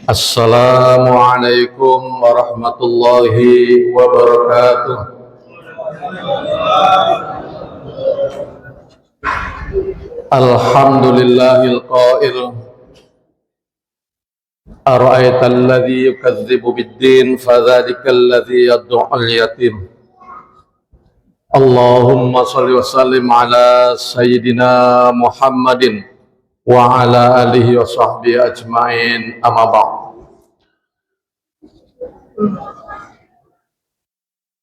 Assalamualaikum warahmatullahi wabarakatuh. Alhamdulillahil qail ara'aital ladzi yukadzibu bid-din fadzakal ladzi yad'ul yatim. Allahumma shalli wa sallim ala sayyidina Muhammadin wa ala alihi wa sahbihi ajma'in, amma ba'd.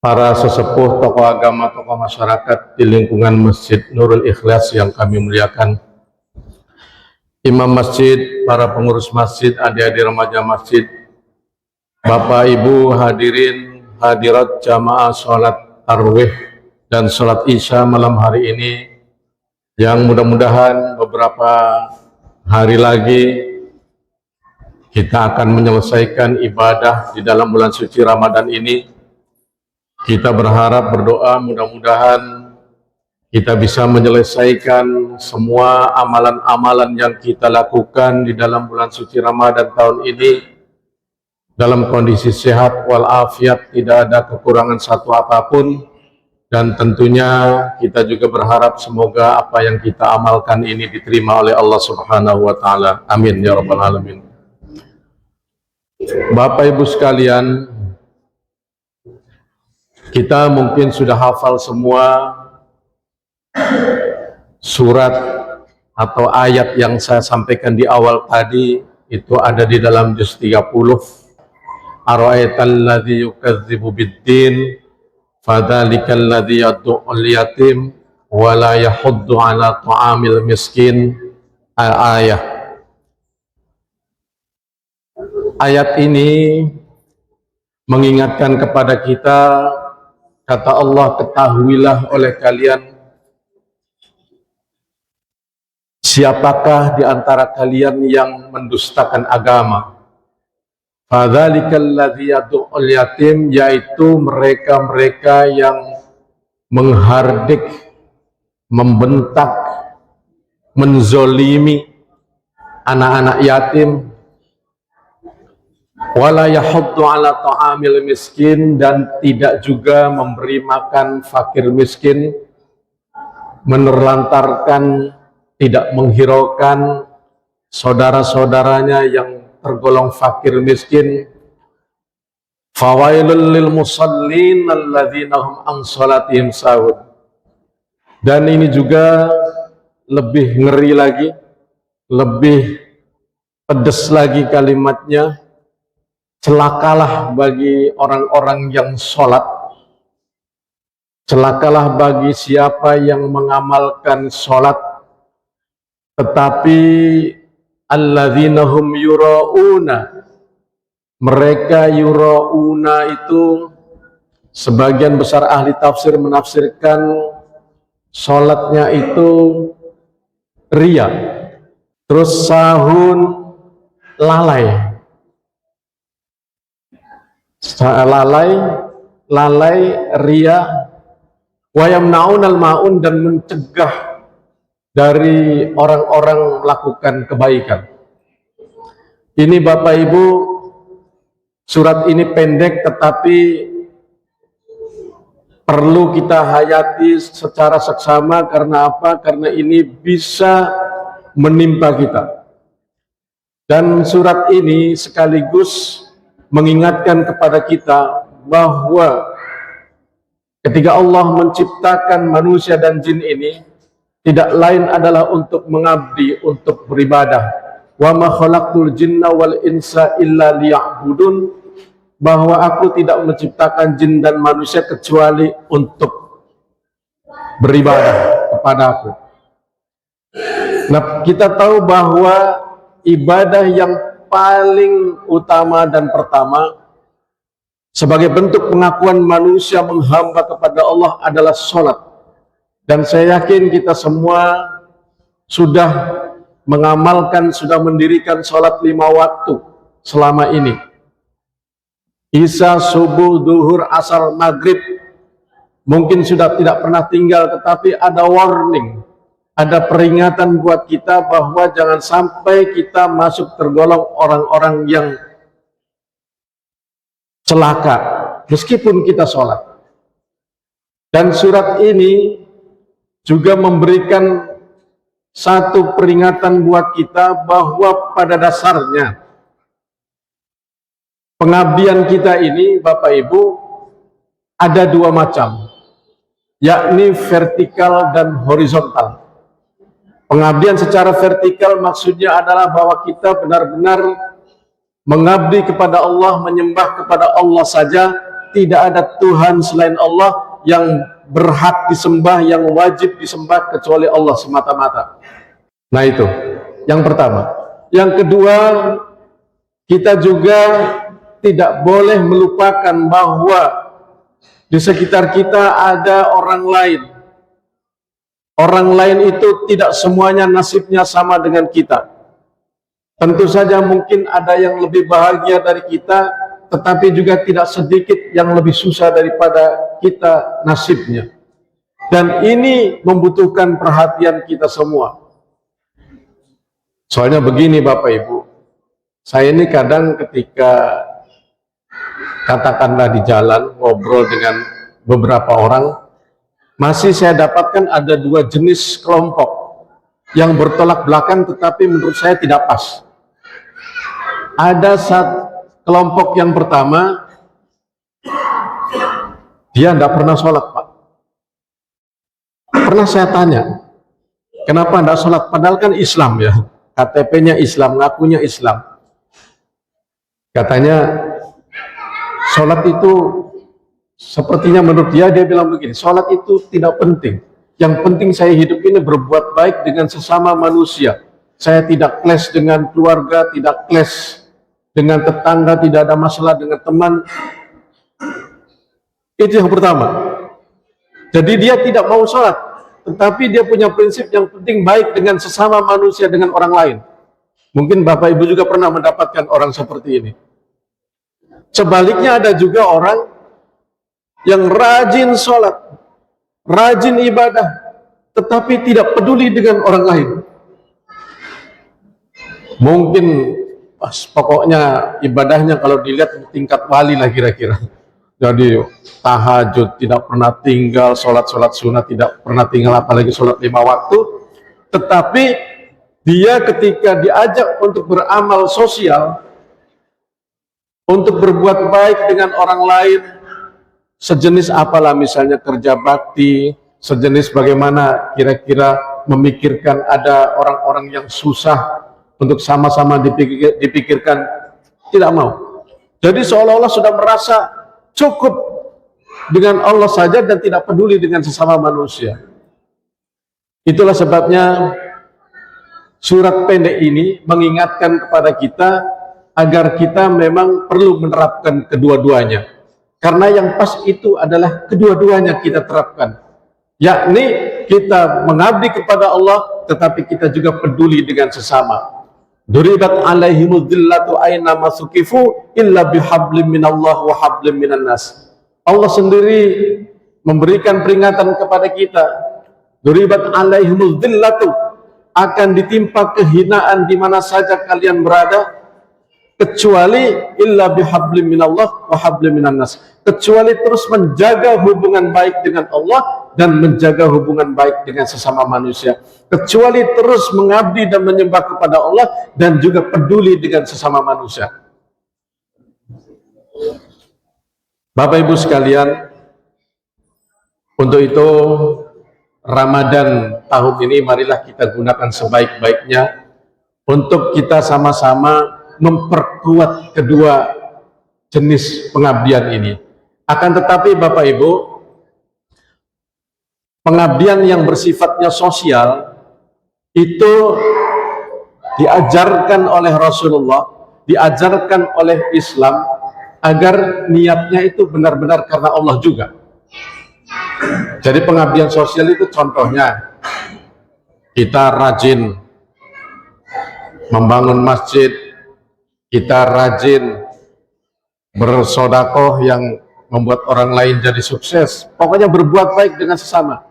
Para sesepuh, tokoh agama, tokoh masyarakat di lingkungan Masjid Nurul Ikhlas yang kami muliakan, imam masjid, para pengurus masjid, adik-adik remaja masjid, bapak ibu hadirin hadirat jamaah sholat tarawih dan sholat isya malam hari ini, yang mudah-mudahan beberapa hari lagi kita akan menyelesaikan ibadah di dalam bulan suci Ramadan ini. Kita berharap, berdoa, mudah-mudahan kita bisa menyelesaikan semua amalan-amalan yang kita lakukan di dalam bulan suci Ramadan tahun ini dalam kondisi sehat walafiat, tidak ada kekurangan satu apapun. Dan tentunya kita juga berharap semoga apa yang kita amalkan ini diterima oleh Allah Subhanahu wa Ta'ala. Amin ya Rabbal Alamin. Bapak Ibu sekalian, kita mungkin sudah hafal semua surat atau ayat yang saya sampaikan di awal tadi. Itu ada di dalam juz 30. Ara'aital ladzi yukadzibu bid-din fadzalikal ladzi yad'ul yatim wa la yahuddu ala ta'amil miskin. Ayat ini mengingatkan kepada kita, kata Allah, ketahuilah oleh kalian siapakah di antara kalian yang mendustakan agama. Fadzalikal ladzi yad'ul yatim, yaitu mereka-mereka yang menghardik, membentak, menzolimi anak-anak yatim. Wala yahuddu ala ta'amil miskin, dan tidak juga memberi makan fakir miskin, menelantarkan, tidak menghiraukan saudara-saudaranya yang tergolong fakir miskin. Fawailul lil musallin alladzina hum an salatihim sahun. Dan ini juga lebih ngeri lagi, lebih pedas lagi kalimatnya. Celakalah bagi orang-orang yang sholat, celakalah bagi siapa yang mengamalkan sholat tetapi alladzina hum yura'una, mereka yura'una itu sebagian besar ahli tafsir menafsirkan sholatnya itu riya, terus sahun lalai, riya, wa yamna'unal ma'un, dan mencegah dari orang-orang melakukan kebaikan. Ini Bapak Ibu, surat ini pendek tetapi perlu kita hayati secara seksama. Karena apa? Karena ini bisa menimpa kita. Dan surat ini sekaligus mengingatkan kepada kita bahwa ketika Allah menciptakan manusia dan jin ini, tidak lain adalah untuk mengabdi, untuk beribadah. Wa ma khalaqtul jinna wal insa illa liya'budun, bahwa aku tidak menciptakan jin dan manusia kecuali untuk beribadah kepada aku. Nah, kita tahu bahwa ibadah yang paling utama dan pertama sebagai bentuk pengakuan manusia menghamba kepada Allah adalah sholat. Dan saya yakin kita semua sudah mengamalkan, sudah mendirikan sholat 5 waktu selama ini. Isya, subuh, duhur, asar, maghrib. Mungkin sudah tidak pernah tinggal, tetapi ada warning, ada peringatan buat kita bahwa jangan sampai kita masuk tergolong orang-orang yang celaka meskipun kita sholat. Dan surat ini juga memberikan satu peringatan buat kita bahwa pada dasarnya pengabdian kita ini, Bapak Ibu, ada dua macam, yakni vertikal dan horizontal. Pengabdian secara vertikal maksudnya adalah bahwa kita benar-benar mengabdi kepada Allah, menyembah kepada Allah saja, tidak ada Tuhan selain Allah yang berhak disembah, yang wajib disembah kecuali Allah semata-mata. Nah itu yang pertama. Yang kedua, kita juga tidak boleh melupakan bahwa di sekitar kita ada orang lain. Orang lain itu tidak semuanya nasibnya sama dengan kita. Tentu saja mungkin ada yang lebih bahagia dari kita, tetapi juga tidak sedikit yang lebih susah daripada kita nasibnya. Dan ini membutuhkan perhatian kita semua. Soalnya begini Bapak Ibu, saya ini kadang ketika katakanlah di jalan ngobrol dengan beberapa orang, masih saya dapatkan ada dua jenis kelompok yang bertolak belakang tetapi menurut saya tidak pas. Ada satu kelompok yang pertama, dia tidak pernah sholat Pak. Pernah saya tanya, kenapa tidak sholat? Padahal kan Islam ya, KTP-nya Islam, ngakunya Islam. Katanya sholat itu sepertinya menurut dia bilang begini, sholat itu tidak penting. Yang penting saya hidup ini berbuat baik dengan sesama manusia. Saya tidak clash dengan keluarga, tidak clash dengan tetangga, tidak ada masalah dengan teman. Itu yang pertama. Jadi dia tidak mau sholat, tetapi dia punya prinsip yang penting baik dengan sesama manusia, dengan orang lain. Mungkin Bapak Ibu juga pernah mendapatkan orang seperti ini. Sebaliknya ada juga orang yang rajin sholat, rajin ibadah, tetapi tidak peduli dengan orang lain. Mungkin pokoknya ibadahnya kalau dilihat tingkat wali lah kira-kira. Jadi tahajud tidak pernah tinggal, sholat sunnah tidak pernah tinggal, apalagi sholat 5 waktu. Tetapi dia ketika diajak untuk beramal sosial, untuk berbuat baik dengan orang lain, sejenis apalah misalnya kerja bakti, sejenis bagaimana kira-kira memikirkan ada orang-orang yang susah untuk sama-sama dipikirkan, tidak mau. Jadi seolah-olah sudah merasa cukup dengan Allah saja dan tidak peduli dengan sesama manusia. Itulah sebabnya surat pendek ini mengingatkan kepada kita agar kita memang perlu menerapkan kedua-duanya. Karena yang pas itu adalah kedua-duanya kita terapkan. Yakni kita mengabdi kepada Allah, tetapi kita juga peduli dengan sesama. Duribat alaihimul dhillatu aina masukifu illa bihablim minallah wa hablim minan nas. Allah sendiri memberikan peringatan kepada kita. Duribat alaihimul dhillatu, akan ditimpa kehinaan di mana saja kalian berada, kecuali illa bihablim minallah wa hablim minan nas, kecuali terus menjaga hubungan baik dengan Allah dan menjaga hubungan baik dengan sesama manusia, kecuali terus mengabdi dan menyembah kepada Allah dan juga peduli dengan sesama manusia. Bapak Ibu sekalian, untuk itu Ramadan tahun ini marilah kita gunakan sebaik-baiknya untuk kita sama-sama memperkuat kedua jenis pengabdian ini. Akan tetapi Bapak Ibu, pengabdian yang bersifatnya sosial itu diajarkan oleh Rasulullah, diajarkan oleh Islam agar niatnya itu benar-benar karena Allah juga. Jadi pengabdian sosial itu contohnya kita rajin membangun masjid, kita rajin bersodakoh yang membuat orang lain jadi sukses, pokoknya berbuat baik dengan sesama.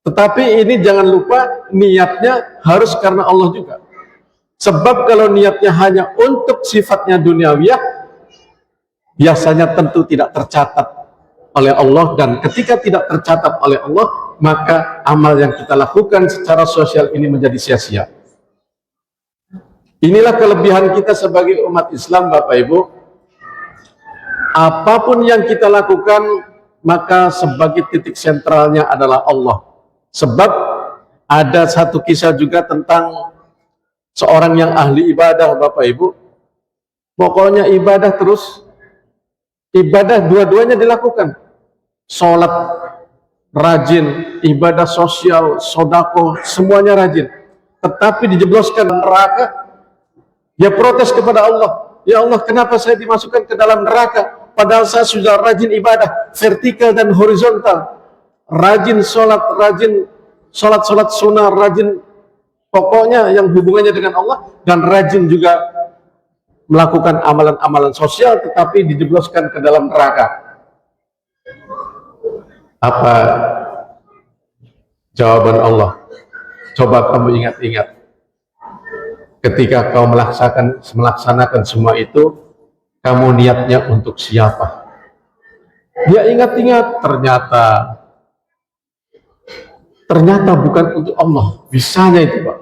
Tetapi ini jangan lupa niatnya harus karena Allah juga. Sebab kalau niatnya hanya untuk sifatnya duniawiyah, biasanya tentu tidak tercatat oleh Allah, dan ketika tidak tercatat oleh Allah, maka amal yang kita lakukan secara sosial ini menjadi sia-sia. Inilah kelebihan kita sebagai umat Islam, Bapak Ibu. Apapun yang kita lakukan, maka sebagai titik sentralnya adalah Allah. Sebab ada satu kisah juga tentang seorang yang ahli ibadah, Bapak Ibu. Pokoknya ibadah terus, ibadah dua-duanya dilakukan. Sholat rajin, ibadah sosial, sodako, semuanya rajin. Tetapi dijebloskan neraka, dia protes kepada Allah. Ya Allah, kenapa saya dimasukkan ke dalam neraka? Padahal saya sudah rajin ibadah, vertikal dan horizontal. Rajin sholat, rajin sholat sunnah, rajin pokoknya yang hubungannya dengan Allah, dan rajin juga melakukan amalan-amalan sosial, tetapi dijebloskan ke dalam neraka. Apa jawaban Allah? Coba kamu ingat-ingat. Ketika kau melaksanakan semua itu, kamu niatnya untuk siapa? Dia ingat-ingat, ternyata bukan untuk Allah. Bisanya itu, Pak.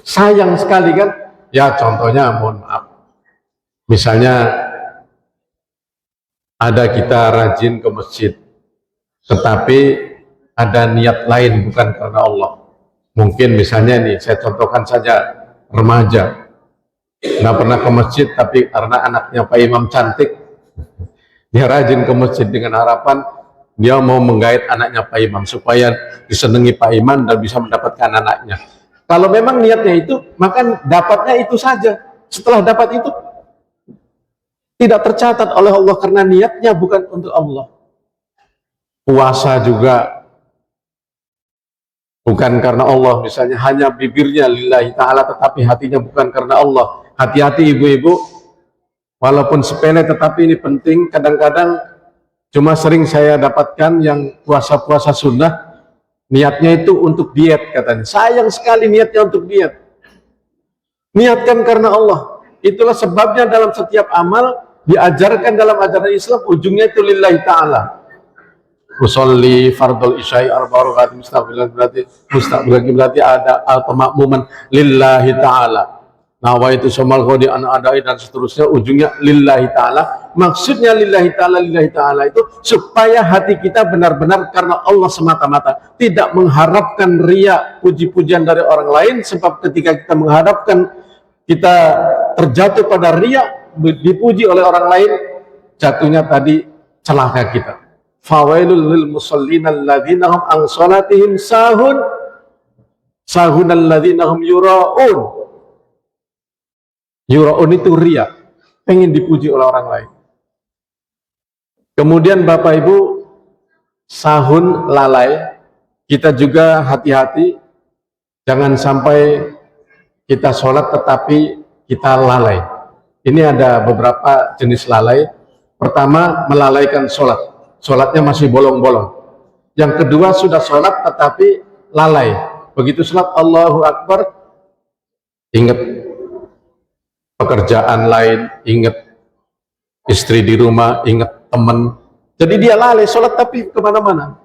Sayang sekali kan? Ya contohnya, mohon maaf. Misalnya ada kita rajin ke masjid, tetapi ada niat lain bukan karena Allah. Mungkin misalnya nih, saya contohkan saja, remaja nggak pernah ke masjid, tapi karena anaknya Pak Imam cantik, dia rajin ke masjid dengan harapan dia mau menggait anaknya Pak Imam supaya disenangi Pak Imam dan bisa mendapatkan anaknya. Kalau memang niatnya itu, maka dapatnya itu saja. Setelah dapat itu tidak tercatat oleh Allah karena niatnya bukan untuk Allah. Puasa juga bukan karena Allah, misalnya hanya bibirnya lillahi ta'ala tetapi hatinya bukan karena Allah. Hati-hati ibu-ibu, walaupun sepele tetapi ini penting. Kadang-kadang cuma sering saya dapatkan yang puasa-puasa sunnah, niatnya itu untuk diet katanya. Sayang sekali niatnya untuk diet. Niatkan karena Allah. Itulah sebabnya dalam setiap amal diajarkan dalam ajaran Islam, ujungnya itu lillahi ta'ala. Usolli fardul isya'i arba rakaat mustaqbilan berarti ada al-makmuman lillahi ta'ala. Nawaitu somal khodi an adai dan seterusnya, ujungnya lillahi ta'ala. Maksudnya lillahi ta'ala itu supaya hati kita benar-benar karena Allah semata-mata, tidak mengharapkan riya, puji-pujian dari orang lain. Sebab ketika kita mengharapkan, kita terjatuh pada riya, dipuji oleh orang lain, jatuhnya tadi celaka kita. Fawailul lil musallina alladzina hum an salatihim sahun alladzina hum yura'un. Yura'un itu riya, pengen dipuji oleh orang lain. Kemudian Bapak Ibu, sahun, lalai, kita juga hati-hati, jangan sampai kita sholat tetapi kita lalai. Ini ada beberapa jenis lalai. Pertama, melalaikan sholat. Sholatnya masih bolong-bolong. Yang kedua, sudah sholat tetapi lalai. Begitu sholat Allahu Akbar, ingat pekerjaan lain, ingat istri di rumah, ingat teman. Jadi dia lalai sholat tapi kemana-mana.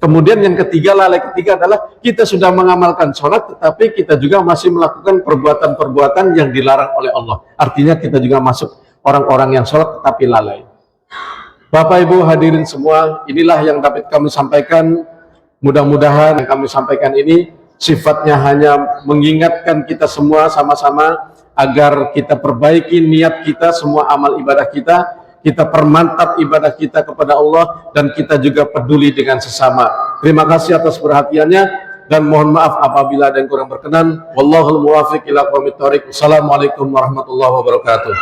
Kemudian yang ketiga, lalai ketiga adalah kita sudah mengamalkan sholat tetapi kita juga masih melakukan perbuatan-perbuatan yang dilarang oleh Allah. Artinya kita juga masuk orang-orang yang sholat tetapi lalai. Bapak Ibu hadirin semua, inilah yang dapat kami sampaikan. Mudah-mudahan yang kami sampaikan ini sifatnya hanya mengingatkan kita semua sama-sama agar kita perbaiki niat kita, semua amal ibadah kita permantap ibadah kita kepada Allah, dan kita juga peduli dengan sesama. Terima kasih atas perhatiannya, dan mohon maaf apabila ada yang kurang berkenan. Wallahul muwaffiq ila aqwamit thoriq. Assalamualaikum warahmatullahi wabarakatuh.